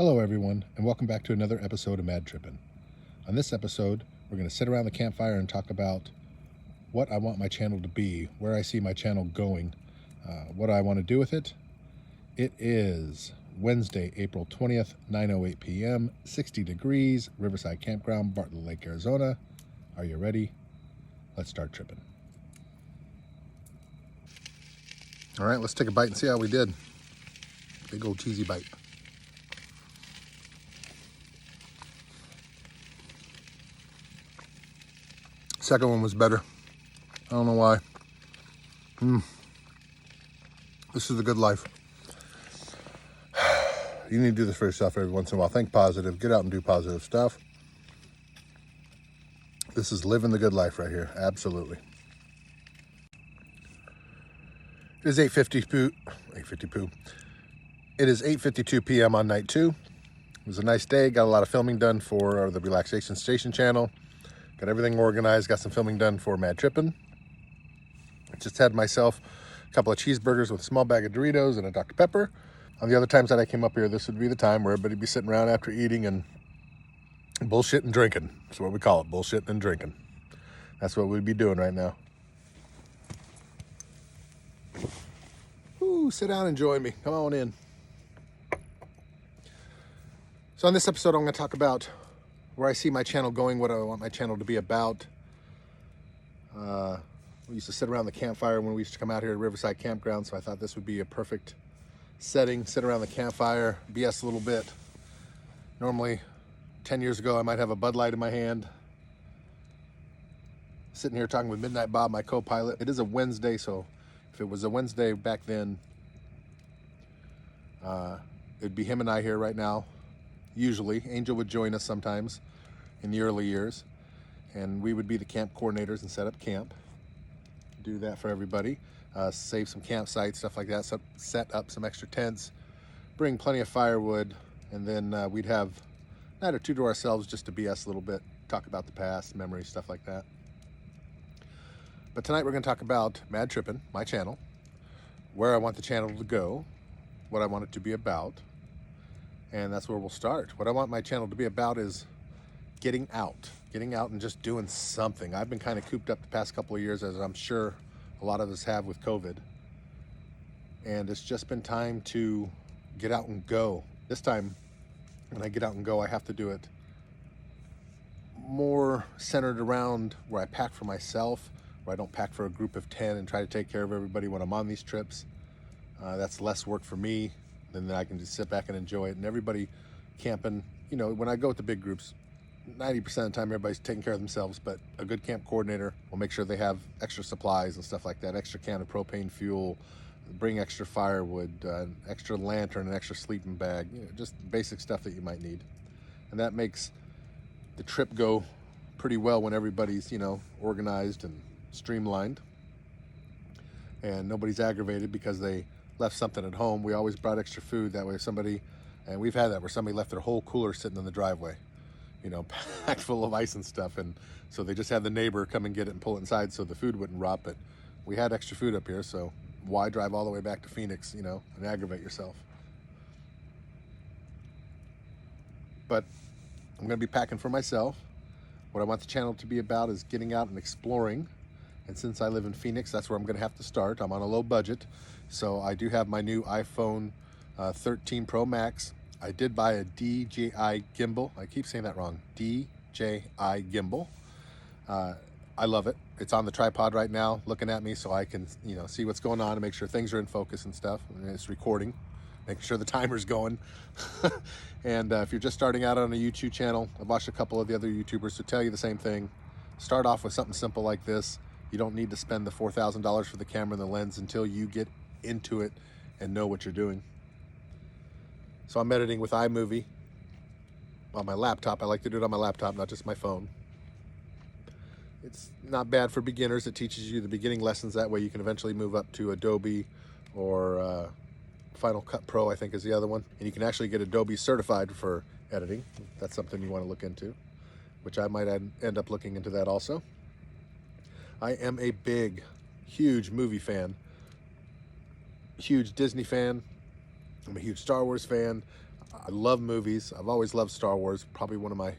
Hello everyone, and welcome back to another episode of Mad Trippin'. On this episode, we're going to sit around the campfire and talk about what I want my channel to be, where I see my channel going, what I want to do with it. It is Wednesday, April 20th, 9:08 p.m., 60 degrees, Riverside Campground, Bartlett Lake, Arizona. Are you ready? Let's start tripping. All right, let's take a bite and see how we did. Big old cheesy bite. Second one was better. I don't know why. This is the good life. You need to do this for yourself every once in a while. Think positive. Get out and do positive stuff. This is living the good life right here. Absolutely. It is 8:52. It is 8:52 p.m. on night 2. It was a nice day. Got a lot of filming done for the Relaxation Station channel. Got everything organized. Got some filming done for Mad Trippin'. Just had myself a couple of cheeseburgers with a small bag of Doritos and a Dr. Pepper. On the other times that I came up here, this would be the time where everybody would be sitting around after eating and bullshit and drinking. That's what we call it, bullshit and drinking. That's what we'd be doing right now. Ooh, sit down and join me. Come on in. So on this episode, I'm going to talk about where I see my channel going, what I want my channel to be about. We used to sit around the campfire when we used to come out here at Riverside Campground, so I thought this would be a perfect setting. Sit around the campfire, BS a little bit. Normally, 10 years ago, I might have a Bud Light in my hand. Sitting here talking with Midnight Bob, my co-pilot. It is a Wednesday, so if it was a Wednesday back then, it'd be him and I here right now. Usually, Angel would join us sometimes in the early years, and we would be the camp coordinators and set up camp. Do that for everybody. Save some campsites, stuff like that. Set up some extra tents, bring plenty of firewood, and then we'd have a night or two to ourselves just to BS a little bit, talk about the past, memories, stuff like that. But tonight we're going to talk about Mad Trippin', my channel, where I want the channel to go, what I want it to be about, and that's where we'll start. What I want my channel to be about is getting out and just doing something. I've been kind of cooped up the past couple of years, as I'm sure a lot of us have with COVID. And it's just been time to get out and go. This time, when I get out and go, I have to do it more centered around where I pack for myself, where I don't pack for a group of 10 and try to take care of everybody when I'm on these trips. That's less work for me. Then I can just sit back and enjoy it. And everybody camping, you know, when I go with the big groups, 90% of the time everybody's taking care of themselves, but a good camp coordinator will make sure they have extra supplies and stuff like that, extra can of propane fuel, bring extra firewood, extra lantern, an extra sleeping bag, you know, just basic stuff that you might need. And that makes the trip go pretty well when everybody's, you know, organized and streamlined and nobody's aggravated because they left something at home. We always brought extra food. That way if somebody, and we've had that where somebody left their whole cooler sitting in the driveway, you know, packed full of ice and stuff. And so they just had the neighbor come and get it and pull it inside so the food wouldn't rot. But we had extra food up here, so why drive all the way back to Phoenix, you know, and aggravate yourself? But I'm going to be packing for myself. What I want the channel to be about is getting out and exploring. And since I live in Phoenix, that's where I'm going to have to start. I'm on a low budget. So I do have my new iPhone 13 Pro Max. I did buy a DJI gimbal. I keep saying that wrong. DJI gimbal. I love it. It's on the tripod right now, looking at me, so I can, you know, see what's going on and make sure things are in focus and stuff. And it's recording, making sure the timer's going. And if you're just starting out on a YouTube channel, I've watched a couple of the other YouTubers who tell you the same thing. Start off with something simple like this. You don't need to spend the $4,000 for the camera and the lens until you get into it and know what you're doing. So I'm editing with iMovie on my laptop. I like to do it on my laptop, not just my phone. It's not bad for beginners. It teaches you the beginning lessons. That way you can eventually move up to Adobe or Final Cut Pro, I think is the other one. And you can actually get Adobe certified for editing. That's something you want to look into, which I might end up looking into that also. I am a big, huge movie fan. Huge Disney fan. I'm a huge Star Wars fan. I love movies. I've always loved Star Wars. Probably one of my,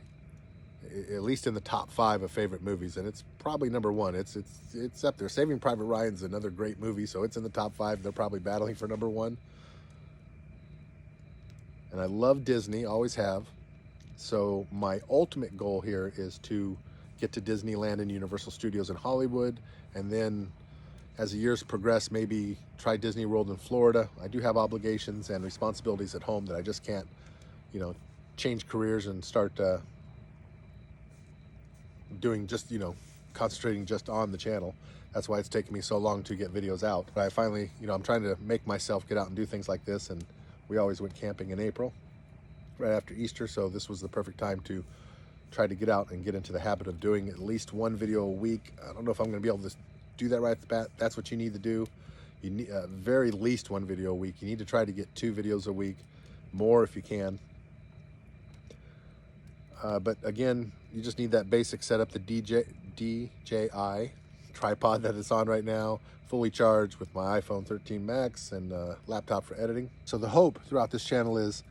at least in the top 5 of favorite movies, and it's probably number 1. It's up there. Saving Private Ryan's another great movie, so it's in the top 5. They're probably battling for number 1. And I love Disney, always have. So my ultimate goal here is to get to Disneyland and Universal Studios in Hollywood, and then as the years progress, maybe try Disney World in Florida. I do have obligations and responsibilities at home that I just can't, change careers and start doing just, concentrating just on the channel. That's why it's taken me so long to get videos out. But I finally, I'm trying to make myself get out and do things like this, and we always went camping in April, right after Easter, so this was the perfect time to try to get out and get into the habit of doing at least 1 video a week. I don't know if I'm going to be able to do that right at the bat. That's what you need to do. You need very least 1 video a week. You need to try to get 2 videos a week, more if you can. But again, you just need that basic setup, the DJI tripod that it's on right now, fully charged with my iPhone 13 Max and laptop for editing. So the hope throughout this channel is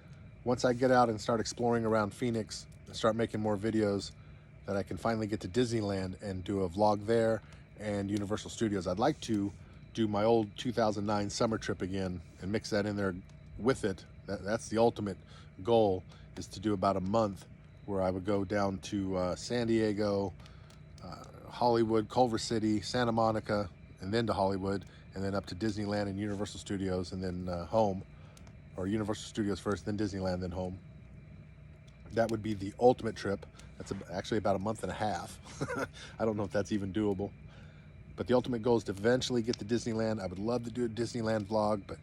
once I get out and start exploring around Phoenix and start making more videos, that I can finally get to Disneyland and do a vlog there and Universal Studios. I'd like to do my old 2009 summer trip again and mix that in there with it. That's the ultimate goal, is to do about a month where I would go down to San Diego, Hollywood, Culver City, Santa Monica, and then to Hollywood, and then up to Disneyland and Universal Studios, and then home, or Universal Studios first, then Disneyland, then home. That would be the ultimate trip. That's actually about a month and a half. I don't know if that's even doable. But the ultimate goal is to eventually get to Disneyland. I would love to do a Disneyland vlog, but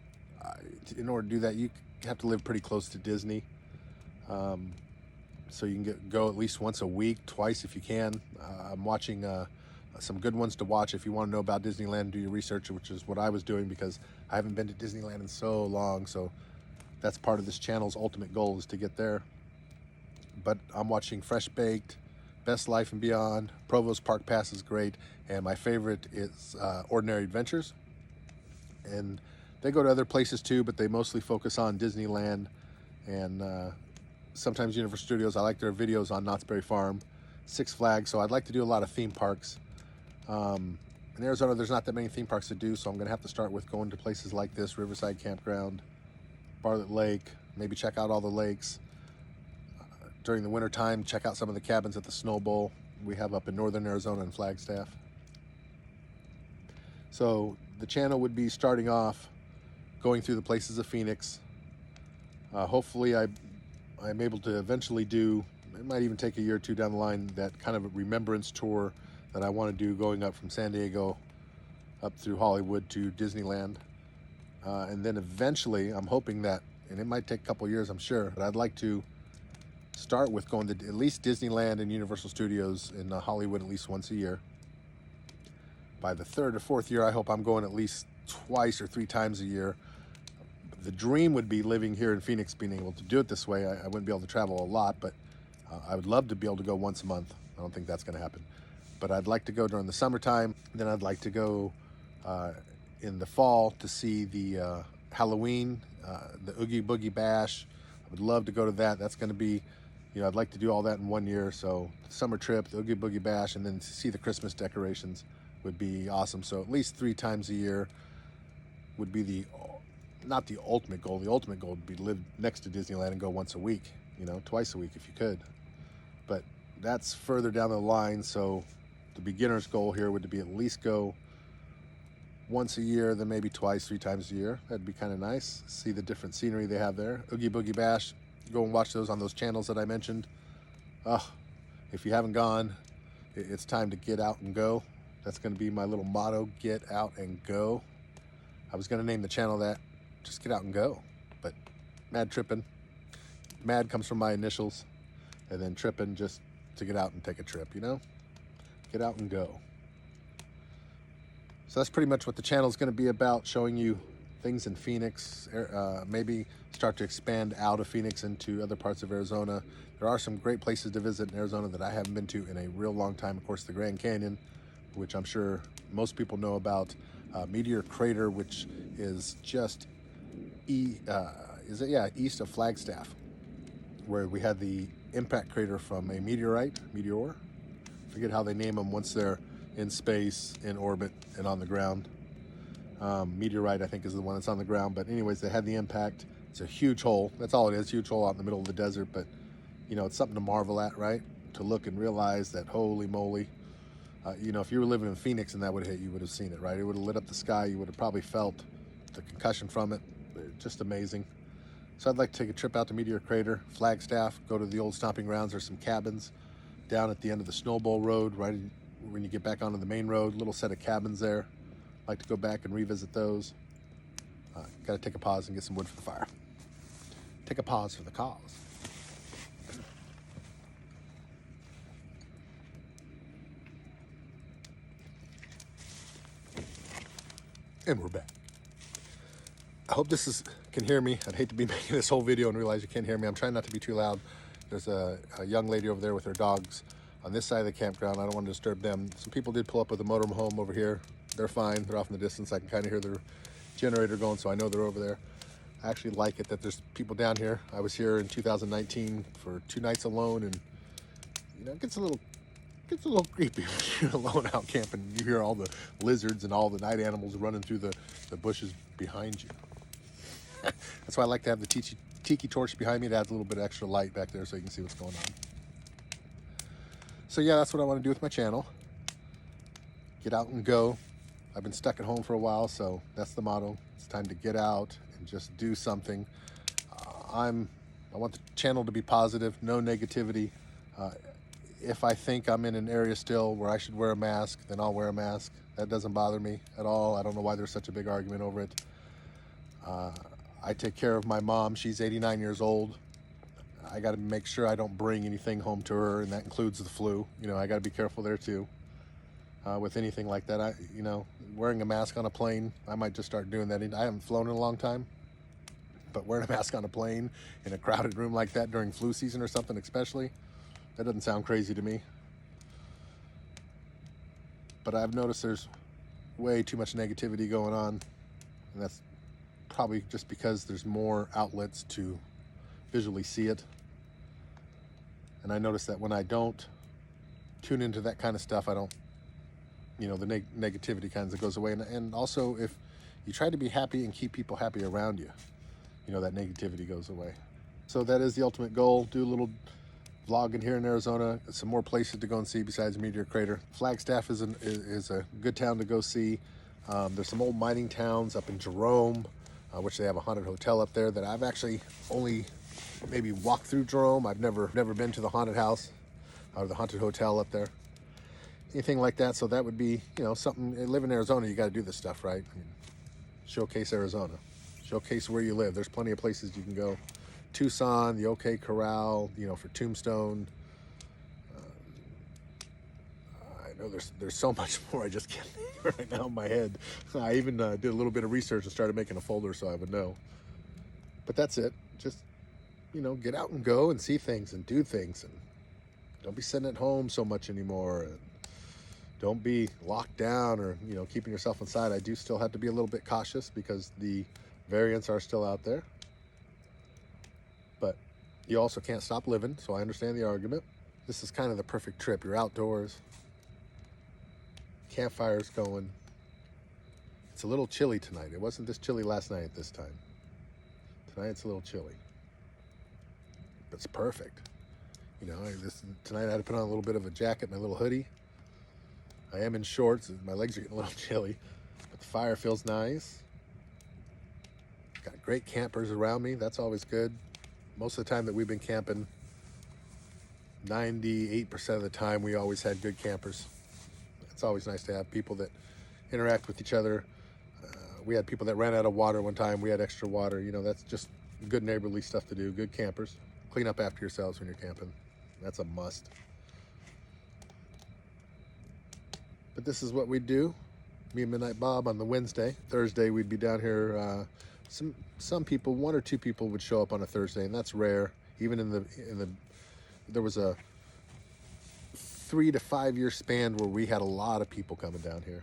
in order to do that, you have to live pretty close to Disney. So you can go at least once a week, twice if you can. I'm watching some good ones to watch if you want to know about Disneyland, do your research, which is what I was doing because I haven't been to Disneyland in so long. So that's part of this channel's ultimate goal, is to get there. But I'm watching Fresh Baked, Best Life and Beyond, Provo's Park Pass is great, and my favorite is Ordinary Adventures. And they go to other places too, but they mostly focus on Disneyland and sometimes Universal Studios. I like their videos on Knott's Berry Farm, Six Flags, so I'd like to do a lot of theme parks. In Arizona, there's not that many theme parks to do, so I'm going to have to start with going to places like this, Riverside Campground, Bartlett Lake, maybe check out all the lakes. During the winter time, check out some of the cabins at the Snow Bowl we have up in northern Arizona and Flagstaff. So the channel would be starting off going through the places of Phoenix. Hopefully I'm able to eventually do, it might even take a year or two down the line, that kind of a remembrance tour that I want to do, going up from San Diego up through Hollywood to Disneyland. And then eventually, I'm hoping that, and it might take a couple years, I'm sure, but I'd like to start with going to at least Disneyland and Universal Studios in Hollywood at least once a year. By the 3rd or 4th year, I hope I'm going at least twice or 3 times a year. The dream would be living here in Phoenix, being able to do it this way. I wouldn't be able to travel a lot, but I would love to be able to go once a month. I don't think that's going to happen. But I'd like to go during the summertime. Then I'd like to go in the fall to see the Halloween, the Oogie Boogie Bash. I would love to go to that. That's going to be, I'd like to do all that in 1 year. So the summer trip, the Oogie Boogie Bash, and then to see the Christmas decorations would be awesome. So at least 3 times a year would be not the ultimate goal. The ultimate goal would be to live next to Disneyland and go once a week, twice a week if you could. But that's further down the line. So the beginner's goal here would be at least go once a year, then maybe twice, 3 times a year. That'd be kind of nice. See the different scenery they have there. Oogie Boogie Bash, go and watch those on those channels that I mentioned. If you haven't gone, it's time to get out and go. That's going to be my little motto, get out and go. I was going to name the channel that, just get out and go. But Mad Trippin. Mad comes from my initials, and then Trippin just to get out and take a trip, Get out and go. So that's pretty much what the channel is going to be about, showing you things in Phoenix, maybe start to expand out of Phoenix into other parts of Arizona. There are some great places to visit in Arizona that I haven't been to in a real long time. Of course, the Grand Canyon, which I'm sure most people know about. Meteor Crater, which is just east of Flagstaff. where we had the impact crater from a meteor. Forget how they name them once they're in space, in orbit, and on the ground. Meteorite, I think, is the one that's on the ground. But anyways, they had the impact. It's a huge hole. That's all it is, huge hole out in the middle of the desert. But, you know, it's something to marvel at, right? To look and realize that, holy moly. You know, if you were living in Phoenix and that would have hit, you would have seen it, right? It would have lit up the sky. You would have probably felt the concussion from it. Just amazing. So I'd like to take a trip out to Meteor Crater, Flagstaff, go to the old stomping grounds. There's some cabins down at the end of the Snowball Road, right when you get back onto the main road. Little set of cabins there. I'd like to go back and revisit those. Got to take a pause and get some wood for the fire. Take a pause for the cause. And we're back. I hope this can hear me. I'd hate to be making this whole video and realize you can't hear me. I'm trying not to be too loud. There's a young lady over there with her dogs on this side of the campground. I don't want to disturb them. Some people did pull up with a motorhome over here. They're fine. They're off in the distance. I can kind of hear their generator going, so I know they're over there. I actually like it that there's people down here. I was here in 2019 for 2 nights alone, and you know, it gets a little creepy when you're alone out camping. You hear all the lizards and all the night animals running through the bushes behind you. That's why I like to have the tiki torch behind me. It adds a little bit of extra light back there so you can see what's going on. So yeah, that's what I want to do with my channel. Get out and go. I've been stuck at home for a while, so that's the motto. It's time to get out and just do something. I want the channel to be positive, no negativity. If I think I'm in an area still where I should wear a mask, then I'll wear a mask. That doesn't bother me at all. I don't know why there's such a big argument over it. I take care of my mom. She's 89 years old. I got to make sure I don't bring anything home to her, and that includes the flu. You know, I got to be careful there too. With anything like that, you know, wearing a mask on a plane, I might just start doing that. I haven't flown in a long time, but wearing a mask on a plane in a crowded room like that during flu season or something especially, that doesn't sound crazy to me. But I've noticed there's way too much negativity going on, and that's probably just because there's more outlets to visually see it. And I notice that when I don't tune into that kind of stuff, I don't, you know, the negativity kind of goes away. And also, if you try to be happy and keep people happy around you, you know, that negativity goes away. So that is the ultimate goal. Do a little vlogging here in Arizona. Some more places to go and see besides Meteor Crater. Flagstaff is a good town to go see. There's some old mining towns up in Jerome, which they have a haunted hotel up there that I've actually only maybe walked through Jerome. I've never been to the haunted house or the haunted hotel up there. Anything like that. So that would be, you know, something. Live in Arizona, you got to do this stuff, right? I mean, showcase Arizona. Showcase where you live. There's plenty of places you can go. Tucson, the OK Corral, you know, for Tombstone. I know there's so much more I just can't think right now in my head. I even did a little bit of research and started making a folder so I would know. But that's it. Just, you know, get out and go and see things and do things, and don't be sitting at home so much anymore. And don't be locked down or, you know, keeping yourself inside. I do still have to be a little bit cautious because the variants are still out there. But you also can't stop living, so I understand the argument. This is kind of the perfect trip. You're outdoors. Campfire's going. It's a little chilly tonight. It wasn't this chilly last night at this time. Tonight it's a little chilly. But it's perfect. You know, tonight I had to put on a little bit of a jacket, my little hoodie. I am in shorts. My legs are getting a little chilly, but the fire feels nice. Got great campers around me. That's always good. Most of the time that we've been camping, 98% of the time, we always had good campers. It's always nice to have people that interact with each other. We had people that ran out of water one time. We had extra water. You know, that's just good neighborly stuff to do. Good campers. Clean up after yourselves when you're camping. That's a must. But this is what we do. Me and Midnight Bob on the Wednesday. Thursday we'd be down here. Some people, 1 or 2 people would show up on a Thursday, and that's rare. Even there was a 3 to 5 year span where we had a lot of people coming down here.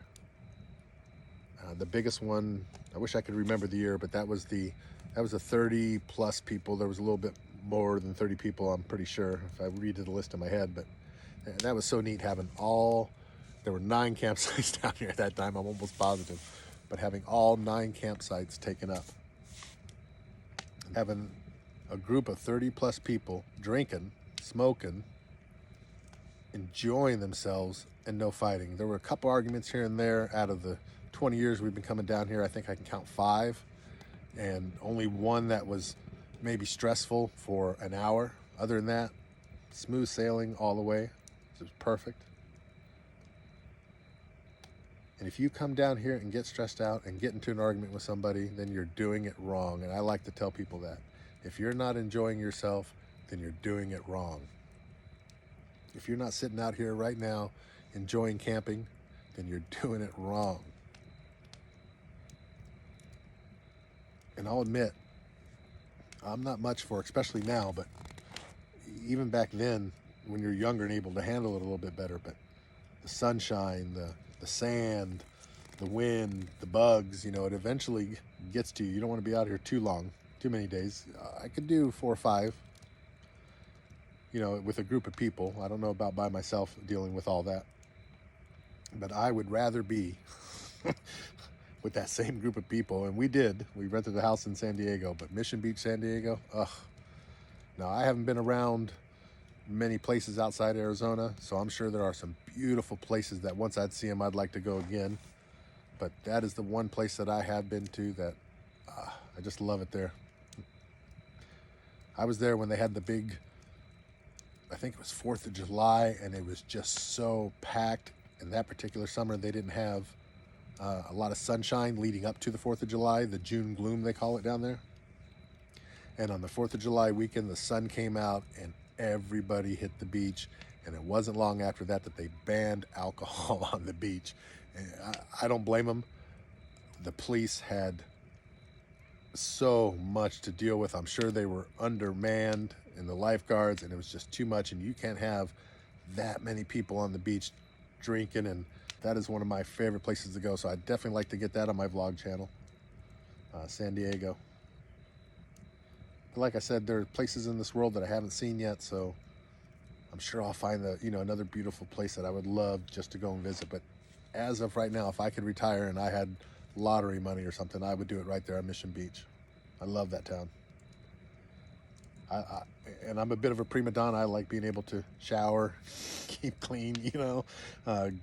The biggest one, I wish I could remember the year, but that was a 30 plus people. There was a little bit more than 30 people, I'm pretty sure, if I read the list in my head. But that was so neat having there were 9 campsites down here at that time, I'm almost positive, but having all 9 campsites taken up. Having a group of 30 plus people drinking, smoking, enjoying themselves, and no fighting. There were a couple arguments here and there. Out of the 20 years we've been coming down here, I think I can count 5, and only one that was maybe stressful for an hour. Other than that, smooth sailing all the way. It was perfect. And if you come down here and get stressed out and get into an argument with somebody, then you're doing it wrong. And I like to tell people that. If you're not enjoying yourself, then you're doing it wrong. If you're not sitting out here right now enjoying camping, then you're doing it wrong. And I'll admit, I'm not much for, especially now, but even back then, when you're younger and able to handle it a little bit better, but the sunshine, the sand, the wind, the bugs, it eventually gets to you. You don't want to be out here too long, too many days. I could do 4 or 5, with a group of people. I don't know about by myself dealing with all that, but I would rather be with that same group of people. And we rented a house in San Diego, but Mission Beach, San Diego, ugh. Now, I haven't been around many places outside Arizona, so I'm sure there are some beautiful places that once I'd see them, I'd like to go again. But that is the one place that I have been to that I just love it there. I was there when they had the big, I think it was 4th of July, and it was just so packed. And that particular summer, they didn't have a lot of sunshine leading up to the 4th of July, the June gloom, they call it down there. And on the 4th of July weekend, the sun came out and everybody hit the beach. And it wasn't long after that they banned alcohol on the beach. And I don't blame them. The police had so much to deal with. I'm sure they were undermanned, and the lifeguards, and it was just too much. And you can't have that many people on the beach drinking, and that is one of my favorite places to go. So I'd definitely like to get that on my vlog channel. San Diego. But like I said, there are places in this world that I haven't seen yet, so I'm sure I'll find another beautiful place that I would love just to go and visit. But as of right now, if I could retire and I had lottery money or something, I would do it right there on Mission Beach. I love that town. And I'm a bit of a prima donna. I like being able to shower, keep clean,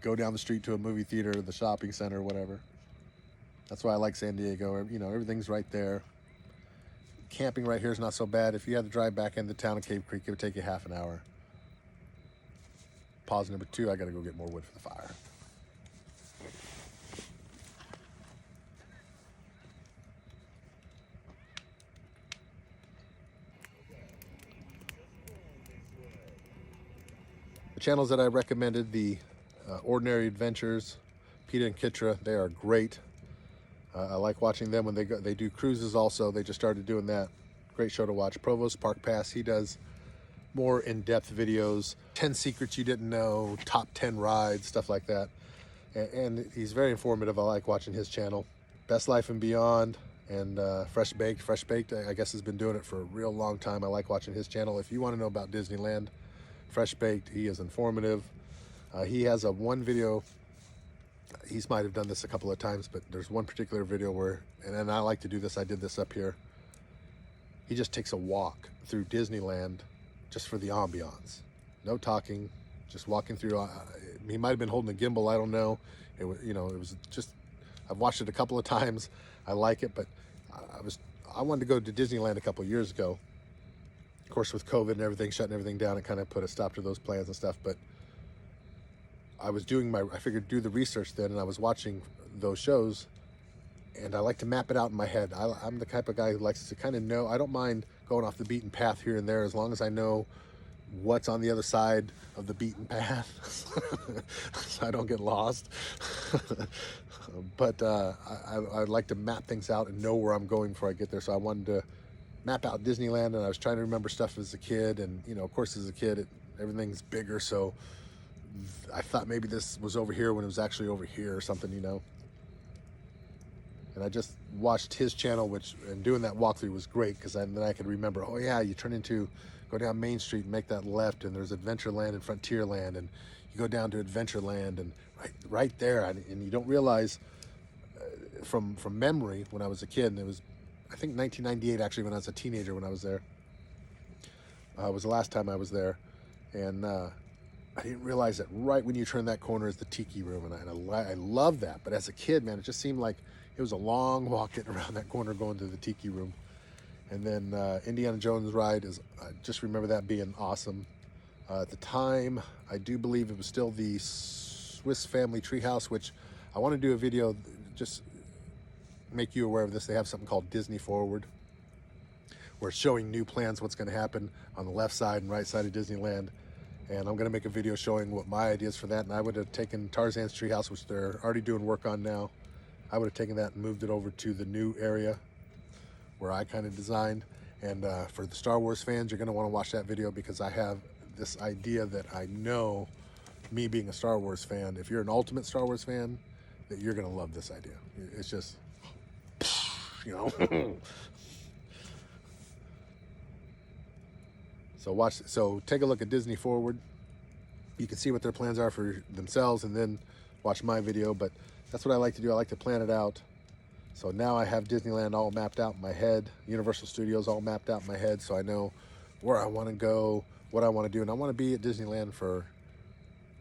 go down the street to a movie theater, the shopping center, whatever. That's why I like San Diego. Everything's right there. Camping right here is not so bad. If you had to drive back into town of Cave Creek, it would take you half an hour. Pause number 2, I got to go get more wood for the fire. The channels that I recommended, the Ordinary Adventures, Peter and Kitra, they are great. I like watching them when they do cruises also. They just started doing that. Great show to watch. Provost Park Pass, he does more in-depth videos. 10 secrets you didn't know, top 10 rides, stuff like that. And he's very informative. I like watching his channel. Best Life and Beyond and Fresh Baked. Fresh Baked, I guess, has been doing it for a real long time. I like watching his channel. If you want to know about Disneyland, Fresh Baked, he is informative. He has one video. He might have done this a couple of times, but there's one particular video where, and I like to do this, I did this up here. He just takes a walk through Disneyland just for the ambiance. No talking, just walking through. He might have been holding a gimbal, I don't know. It was just, I've watched it a couple of times. I like it, but I wanted to go to Disneyland a couple of years ago. Of course, with COVID and everything, shutting everything down, it kind of put a stop to those plans and stuff, but I figured do the research then, and I was watching those shows, and I like to map it out in my head. I'm the type of guy who likes to kind of know. I don't mind going off the beaten path here and there as long as I know what's on the other side of the beaten path so I don't get lost. But I'd like to map things out and know where I'm going before I get there. So I wanted to map out Disneyland, and I was trying to remember stuff as a kid, and of course as a kid everything's bigger, so I thought maybe this was over here when it was actually over here or something, And I just watched his channel, and doing that walkthrough was great, because then I could remember, oh yeah, you go down Main Street and make that left, and there's Adventureland and Frontierland, and you go down to Adventureland, and right there, and you don't realize from memory, when I was a kid, and it was, I think 1998 actually, when I was a teenager, when I was there, was the last time I was there, and I didn't realize that right when you turn that corner is the Tiki Room, and I love that. But as a kid, man, it just seemed like it was a long walk getting around that corner going to the Tiki Room. And then Indiana Jones ride I just remember that being awesome. At the time, I do believe it was still the Swiss Family Treehouse, which I want to do a video, just make you aware of this. They have something called Disney Forward, where it's showing new plans, what's going to happen on the left side and right side of Disneyland. And I'm going to make a video showing what my ideas for that. And I would have taken Tarzan's Treehouse, which they're already doing work on now. I would have taken that and moved it over to the new area where I kind of designed. And for the Star Wars fans, you're going to want to watch that video, because I have this idea that I know, me being a Star Wars fan, if you're an ultimate Star Wars fan, that you're going to love this idea. It's just, you know. So take a look at Disney Forward. You can see what their plans are for themselves, and then watch my video. But that's what I like to do. I like to plan it out. So now I have Disneyland all mapped out in my head, Universal Studios all mapped out in my head, so I know where I want to go, what I want to do. And I want to be at Disneyland for,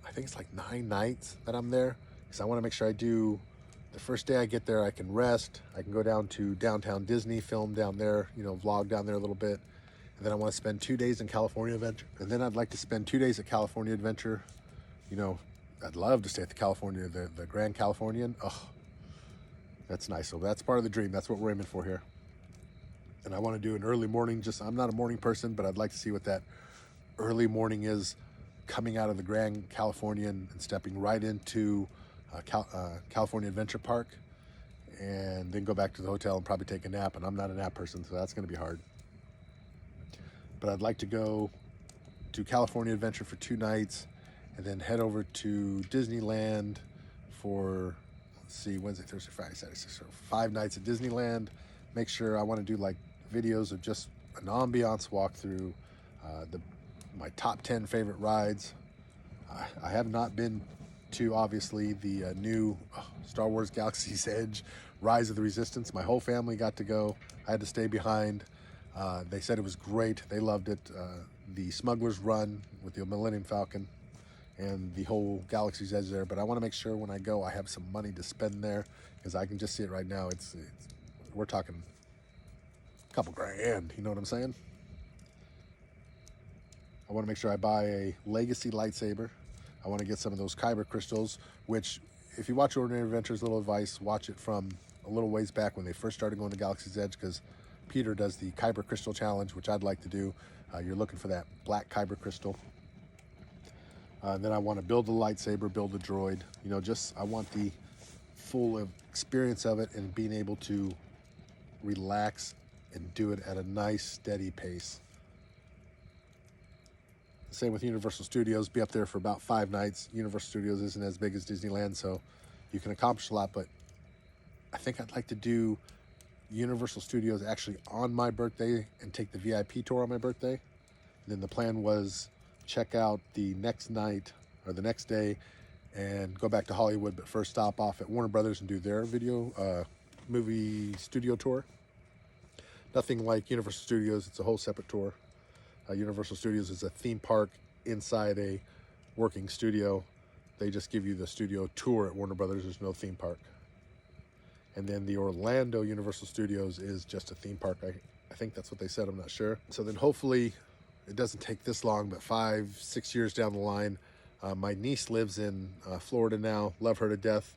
I think it's like 9 nights that I'm there, because I want to make sure I do, the first day I get there, I can rest, I can go down to downtown Disney, film down there, you know, vlog down there a little bit. And then I want to spend 2 days in California Adventure. And then I'd like to spend 2 days at California Adventure. You know, I'd love to stay at the Grand Californian. Oh, that's nice. So that's part of the dream. That's what we're aiming for here. And I want to do an early morning. I'm not a morning person, but I'd like to see what that early morning is, coming out of the Grand Californian and stepping right into California Adventure Park, and then go back to the hotel and probably take a nap. And I'm not a nap person, so that's going to be hard. But I'd like to go to California Adventure for 2 nights, and then head over to Disneyland for, let's see, Wednesday, Thursday, Friday, Saturday, so 5 nights at Disneyland. Make sure, I want to do like videos of just an ambiance walkthrough, my top 10 favorite rides. I have not been to, obviously, the new Star Wars Galaxy's Edge, Rise of the Resistance. My whole family got to go. I had to stay behind. They said it was great. They loved it. The Smuggler's Run with the Millennium Falcon and the whole Galaxy's Edge there. But I want to make sure when I go, I have some money to spend there, because I can just see it right now. We're talking a couple grand. You know what I'm saying? I want to make sure I buy a Legacy lightsaber. I want to get some of those Kyber crystals, which, if you watch Ordinary Adventures, little advice, watch it from a little ways back when they first started going to Galaxy's Edge, because Peter does the Kyber Crystal Challenge, which I'd like to do. You're looking for that black Kyber Crystal. And then I want to build the lightsaber, build the droid. You know, I want the full experience of it, and being able to relax and do it at a nice, steady pace. Same with Universal Studios. Be up there for about 5 nights. Universal Studios isn't as big as Disneyland, so you can accomplish a lot. But I think I'd like to do Universal Studios actually on my birthday and take the VIP tour on my birthday. And then the plan was check out the next night or the next day and go back to Hollywood, but first stop off at Warner Brothers and do their movie studio tour. Nothing like Universal Studios. It's a whole separate tour. Universal Studios is a theme park inside a working studio. They just give you the studio tour. At Warner Brothers, there's no theme park. And then the Orlando Universal Studios is just a theme park. I think that's what they said. I'm not sure. So then hopefully it doesn't take this long, but 5-6 years down the line, my niece lives in Florida now. Love her to death.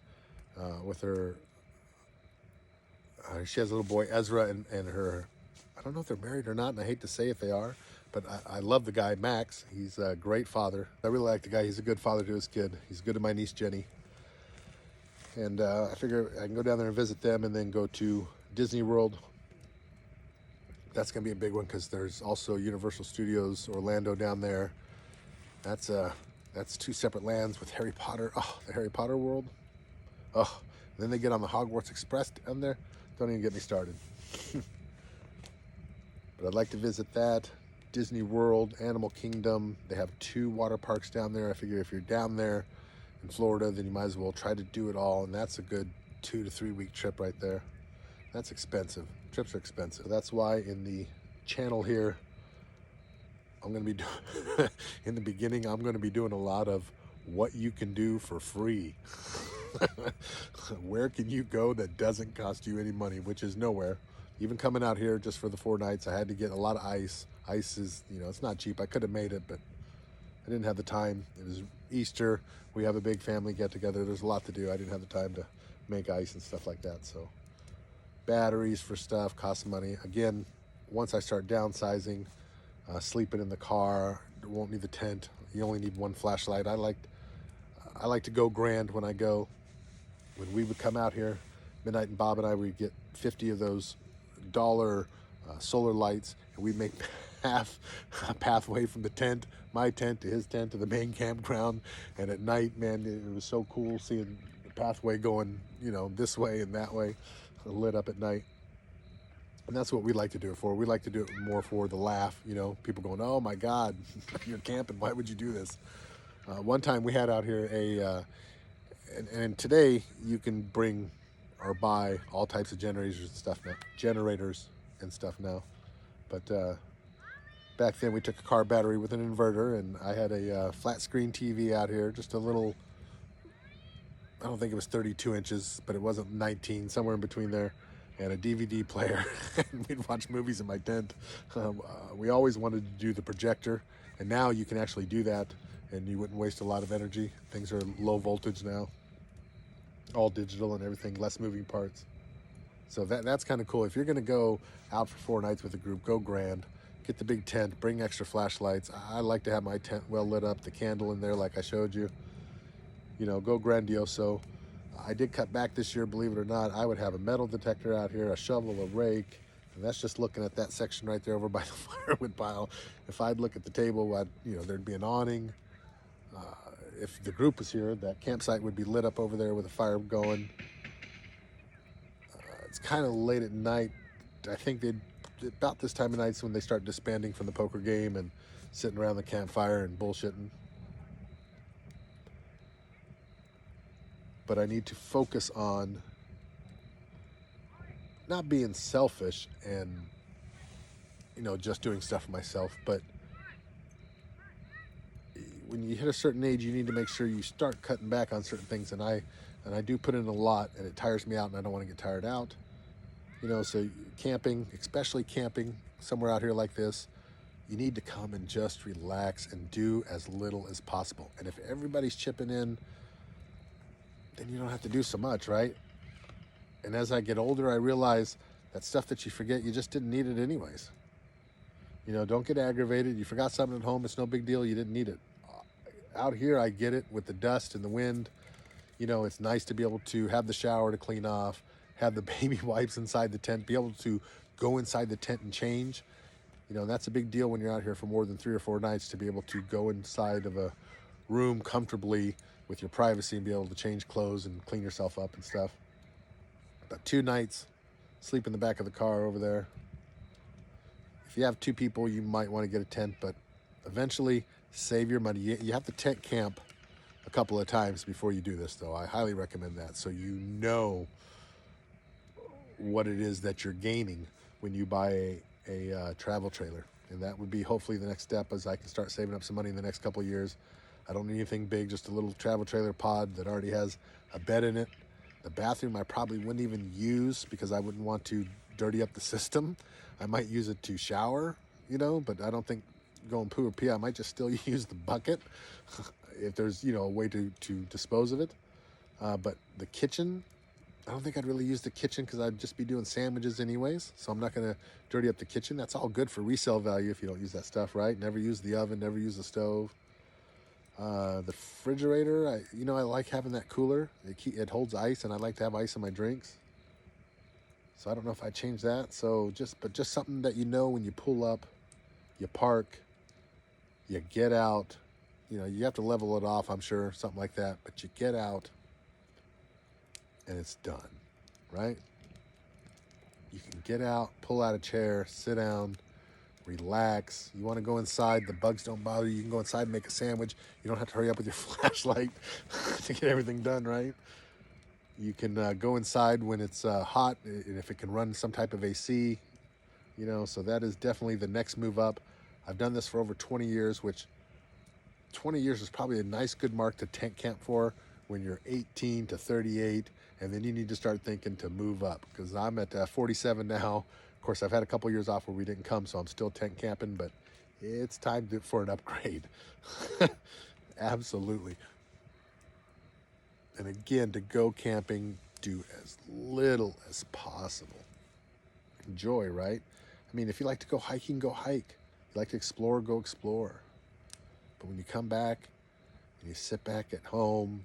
With her, she has a little boy, Ezra, and her, I don't know if they're married or not, and I hate to say if they are, but I love the guy, Max. He's a great father. I really like the guy. He's a good father to his kid. He's good to my niece, Jenny. And I figure I can go down there and visit them, and then go to Disney World. That's going to be a big one, because there's also Universal Studios Orlando down there. That's 2 separate lands with Harry Potter. Oh, the Harry Potter world. Oh, Then they get on the Hogwarts Express down there. Don't even get me started. But I'd like to visit that. Disney World, Animal Kingdom. They have 2 water parks down there. I figure if you're down there in Florida, then you might as well try to do it all. And that's a good 2 to 3 week trip right there. That's expensive. Trips are expensive. That's why in the channel here, I'm going to be doing, in the beginning, I'm going to be doing a lot of what you can do for free. Where can you go that doesn't cost you any money, which is nowhere. Even coming out here just for the 4 nights, I had to get a lot of ice. Ice is, it's not cheap. I could have made it, but I didn't have the time. It was Easter. We have a big family get together. There's a lot to do. I didn't have the time to make ice and stuff like that. So batteries for stuff cost money. Again, once I start downsizing, sleeping in the car, won't need the tent. You only need 1 flashlight. I like to go grand when I go. When we would come out here, Midnight and Bob and I would get 50 of those dollar solar lights, and we'd make half a pathway from the tent, my tent to his tent to the main campground. And at night, man, it was so cool seeing the pathway going, this way and that way, lit up at night. And that's what we like to do it for. We like to do it more for the laugh, people going, oh my God, you're camping, why would you do this? One time we had out here and today you can bring or buy all types of generators and stuff now. But back then we took a car battery with an inverter, and I had a flat screen TV out here, just a little, I don't think it was 32 inches, but it wasn't 19, somewhere in between there, and a DVD player. And we'd watch movies in my tent. We always wanted to do the projector, and now you can actually do that, and you wouldn't waste a lot of energy. Things are low voltage now, all digital and everything, less moving parts. So that's kind of cool. If you're going to go out for 4 nights with a group, go grand. Get the big tent, bring extra flashlights. I like to have my tent well lit up, the candle in there like I showed you. Go grandioso. I did cut back this year, believe it or not. I would have a metal detector out here, a shovel, a rake, and that's just looking at that section right there over by the firewood pile. If I'd look at the table, there'd be an awning. If the group was here, that campsite would be lit up over there with a fire going. It's kind of late at night. I think about this time of night is when they start disbanding from the poker game and sitting around the campfire and bullshitting. But I need to focus on not being selfish and, just doing stuff for myself, but when you hit a certain age, you need to make sure you start cutting back on certain things. And I do put in a lot, and it tires me out, and I don't want to get tired out. So camping, especially camping somewhere out here like this, you need to come and just relax and do as little as possible. And if everybody's chipping in, then you don't have to do so much, right? And as I get older, I realize that stuff that you forget, you just didn't need it anyways. Don't get aggravated. You forgot something at home, it's no big deal. You didn't need it. Out here, I get it with the dust and the wind. It's nice to be able to have the shower to clean off, have the baby wipes inside the tent, be able to go inside the tent and change. That's a big deal when you're out here for more than 3 or 4 nights, to be able to go inside of a room comfortably with your privacy and be able to change clothes and clean yourself up and stuff. But 2 nights, sleep in the back of the car over there. If you have 2 people, you might want to get a tent, but eventually save your money. You have to tent camp a couple of times before you do this, though. I highly recommend that, so you know what it is that you're gaining when you buy a travel trailer. And that would be hopefully the next step, as I can start saving up some money in the next couple of years. I don't need anything big, just a little travel trailer pod that already has a bed in it. The bathroom I probably wouldn't even use because I wouldn't want to dirty up the system. I might use it to shower, but I don't think going poo or pee, I might just still use the bucket if there's, a way to dispose of it. But the kitchen, I don't think I'd really use the kitchen because I'd just be doing sandwiches anyways. So I'm not going to dirty up the kitchen. That's all good for resale value if you don't use that stuff, right? Never use the oven, never use the stove. The refrigerator, I like having that cooler. It holds ice, and I like to have ice in my drinks. So I don't know if I change that. So just something that when you pull up, you park, you get out. You have to level it off, I'm sure, something like that. But you get out, and it's done, right? You can get out, pull out a chair, sit down, relax. You want to go inside, the bugs don't bother you. You can go inside and make a sandwich. You don't have to hurry up with your flashlight to get everything done, right? You can go inside when it's hot, and if it can run some type of AC, you know, so that is definitely the next move up. I've done this for over 20 years, which 20 years is probably a nice good mark to tent camp for when you're 18 to 38, and then you need to start thinking to move up, because I'm at 47 now. Of course, I've had a couple years off where we didn't come, so I'm still tent camping, but it's time for an upgrade. Absolutely. And again, to go camping, do as little as possible. Enjoy, right? I mean, if you like to go hiking, go hike. If you like to explore, go explore. But when you come back and you sit back at home,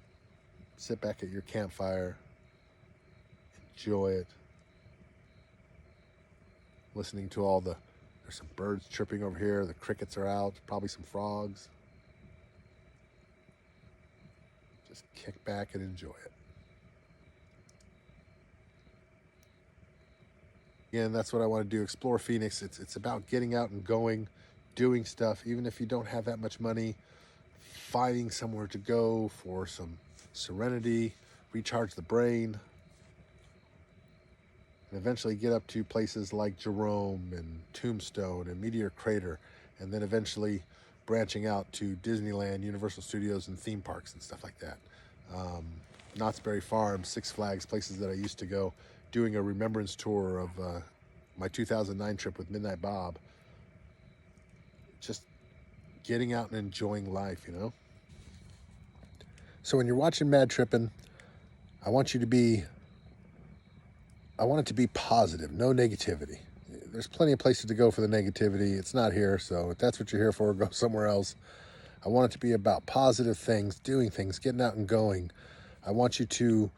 sit back at your campfire, enjoy it. Listening to there's some birds chirping over here, the crickets are out, probably some frogs. Just kick back and enjoy it. Again, that's what I want to do. Explore Phoenix. It's about getting out and going, doing stuff, even if you don't have that much money, finding somewhere to go for some serenity, recharge the brain, and eventually get up to places like Jerome and Tombstone and Meteor Crater, and then eventually branching out to Disneyland, Universal Studios, and theme parks and stuff like that. Knott's Berry Farm, Six Flags, places that I used to go, doing a remembrance tour of my 2009 trip with Midnight Bob. Just getting out and enjoying life, you know? So when you're watching Mad Trippin', I want it to be positive, no negativity. There's plenty of places to go for the negativity. It's not here, so if that's what you're here for, go somewhere else. I want it to be about positive things, doing things, getting out and going. I want you to,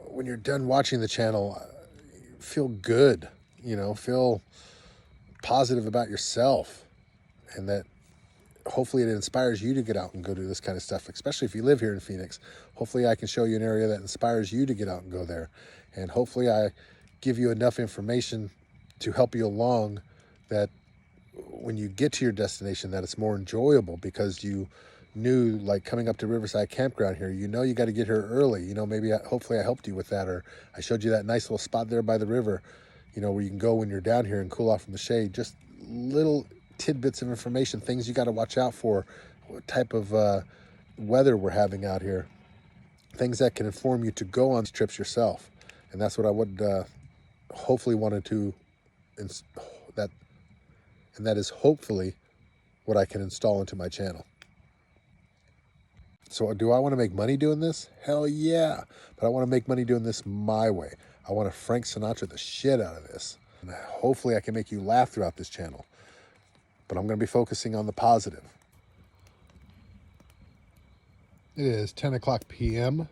when you're done watching the channel, feel good, you know, feel positive about yourself, and that hopefully it inspires you to get out and go do this kind of stuff, especially if you live here in Phoenix. Hopefully I can show you an area that inspires you to get out and go there. And hopefully I give you enough information to help you along that when you get to your destination, that it's more enjoyable, because you knew, like coming up to Riverside Campground here, you know you got to get here early. You know, hopefully I helped you with that, or I showed you that nice little spot there by the river, you know, where you can go when you're down here and cool off from the shade. Just little tidbits of information, things you got to watch out for, what type of weather we're having out here, things that can inform you to go on trips yourself. And that's what I would hopefully wanted to, and that is hopefully what I can install into my channel. So do I want to make money doing this? Hell yeah. But I want to make money doing this my way. I want to Frank Sinatra the shit out of this. And hopefully I can make you laugh throughout this channel. But I'm going to be focusing on the positive. It is 10 o'clock p.m.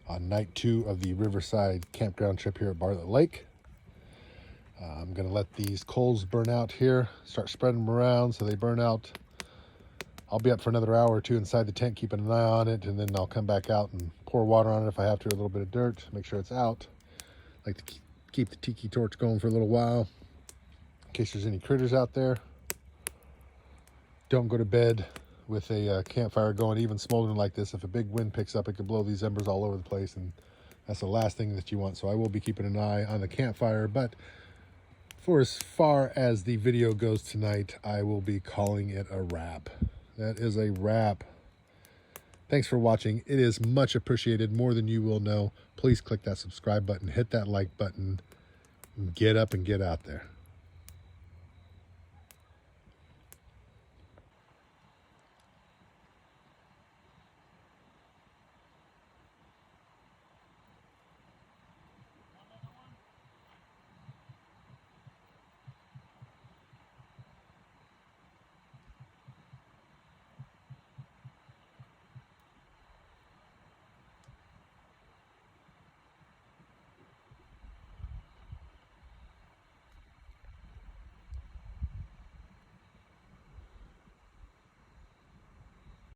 on night 2 of the Riverside campground trip here at Bartlett Lake. I'm going to let these coals burn out here, start spreading them around so they burn out. I'll be up for another hour or two inside the tent, keeping an eye on it, and then I'll come back out and pour water on it if I have to, a little bit of dirt, make sure it's out. I like to keep the tiki torch going for a little while in case there's any critters out there. Don't go to bed with a campfire going, even smoldering like this. If a big wind picks up, it could blow these embers all over the place, and that's the last thing that you want. So I will be keeping an eye on the campfire, but for as far as the video goes tonight, I will be calling it a wrap. That is a wrap. Thanks for watching. It is much appreciated, more than you will know. Please click that subscribe button, hit that like button, and get up and get out there.